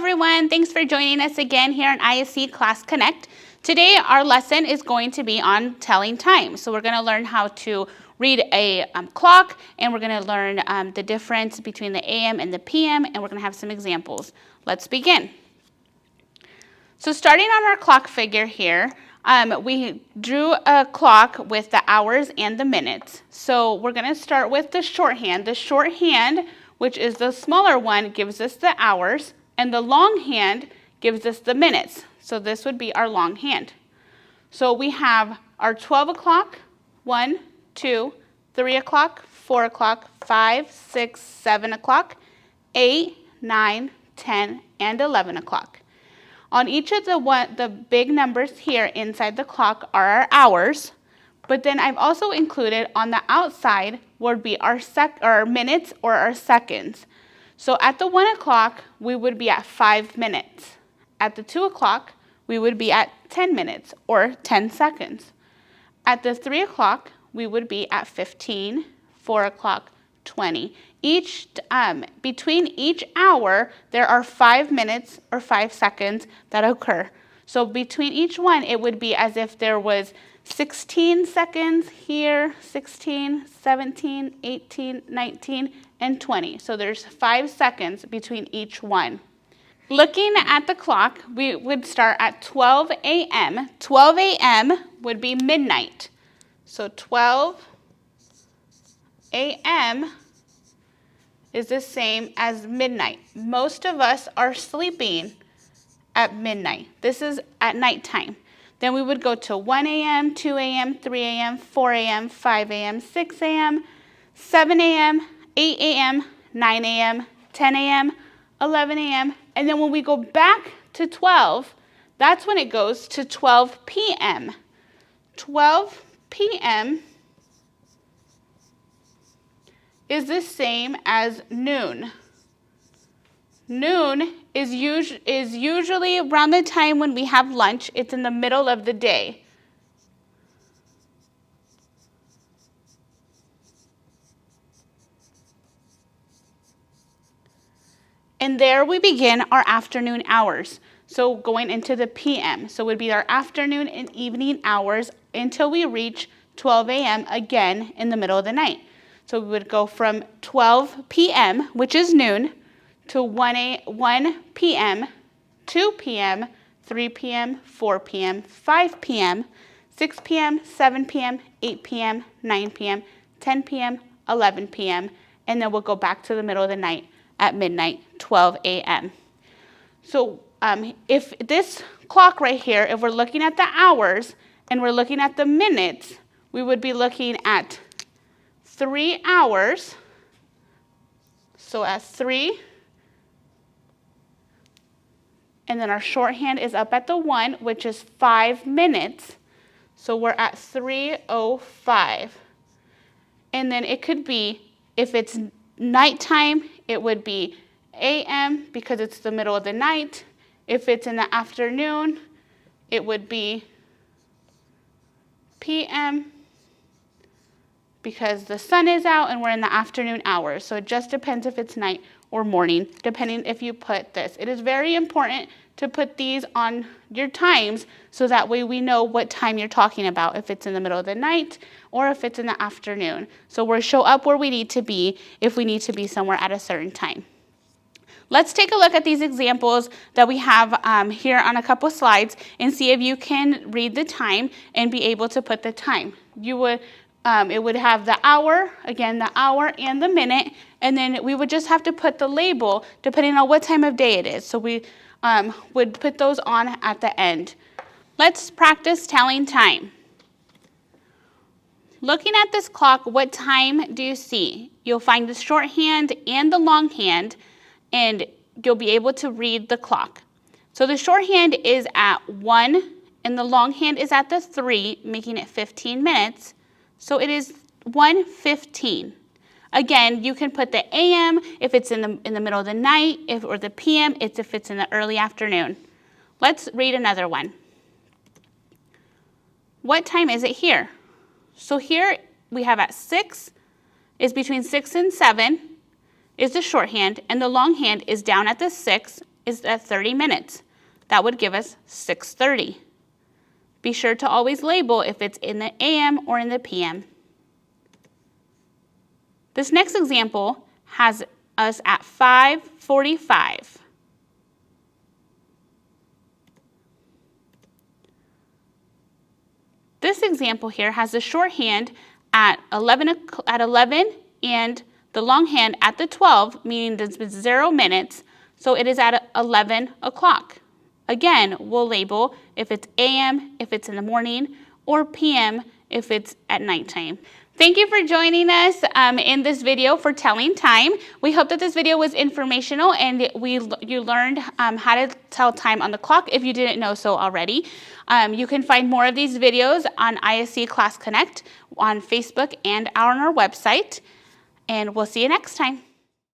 everyone. Thanks for joining us again here on ISC Class Connect. Today our lesson is going to be on telling time. So we're going to learn how to read a clock, and we're going to learn the difference between the AM and the PM, and we're going to have some examples. Let's begin. So starting on our clock figure here, we drew a clock with the hours and the minutes. So we're going to start with the shorthand. The shorthand, which is the smaller one, gives us the hours, and the longhand gives us the minutes. So this would be our longhand. So we have our 12 o'clock, 1, 2, 3 o'clock, 4 o'clock, 5, 6, 7 o'clock, 8, 9, 10, and 11 o'clock. On each of the big numbers here inside the clock are our hours, but then I've also included on the outside would be our minutes or our seconds. So at the 1 o'clock, we would be at 5 minutes. At the 2 o'clock, we would be at 10 minutes or 10 seconds. At the 3 o'clock, we would be at 15, 4 o'clock, 20. Between each hour, there are 5 minutes or 5 seconds that occur. So between each one, it would be as if there was 16 seconds here, 16, 17, 18, 19, and 20. So there's 5 seconds between each one. Looking at the clock, we would start at 12 a.m. 12 a.m. would be midnight. So 12 a.m. is the same as midnight. Most of us are sleeping at midnight. This is at nighttime. Then we would go to 1 a.m., 2 a.m., 3 a.m., 4 a.m., 5 a.m., 6 a.m., 7 a.m., 8 a.m., 9 a.m., 10 a.m., 11 a.m., and then when we go back to 12, that's when it goes to 12 p.m. 12 p.m. is the same as noon. Noon is usually around the time when we have lunch. It's in the middle of the day. And there we begin our afternoon hours. So going into the PM. So it would be our afternoon and evening hours until we reach 12 a.m. again in the middle of the night. So we would go from 12 p.m., which is noon, to 1 p.m., 2 p.m., 3 p.m., 4 p.m., 5 p.m., 6 p.m., 7 p.m., 8 p.m., 9 p.m., 10 p.m., 11 p.m., and then we'll go back to the middle of the night at midnight, 12 a.m. So if this clock right here, if we're looking at the hours and we're looking at the minutes, we would be looking at 3 hours. So at 3, and then our shorthand is up at the 1, which is 5 minutes. So we're at 3:05. And then it could be, if it's nighttime, it would be AM because it's the middle of the night. If it's in the afternoon, it would be PM because the sun is out and we're in the afternoon hours. So it just depends if it's night or morning, depending if you put this. It is very important to put these on your times so that way we know what time you're talking about, if it's in the middle of the night or if it's in the afternoon. So we'll show up where we need to be if we need to be somewhere at a certain time. Let's take a look at these examples that we have here on a couple slides and see if you can read the time and be able to put the time. It would have the hour, again, the hour and the minute, and then we would just have to put the label depending on what time of day it is. So we would put those on at the end. Let's practice telling time. Looking at this clock, what time do you see? You'll find the shorthand and the longhand, and you'll be able to read the clock. So the shorthand is at 1, and the longhand is at the 3, making it 15 minutes. So it is 1:15. Again, you can put the AM if it's in the middle of the night, or the PM if it's in the early afternoon. Let's read another one. What time is it here? So here we have at 6, is between 6 and 7 is the shorthand, and the longhand is down at the 6 is at 30 minutes. That would give us 6:30. Be sure to always label if it's in the AM or in the PM. This next example has us at 5:45. This example here has the shorthand at 11 and the longhand at the 12, meaning there's been 0 minutes, so it is at 11 o'clock. Again, we'll label if it's AM, if it's in the morning, or PM if it's at nighttime. Thank you for joining us in this video for telling time. We hope that this video was informational and you learned how to tell time on the clock if you didn't know so already. You can find more of these videos on ISC Class Connect on Facebook and on our website. And we'll see you next time.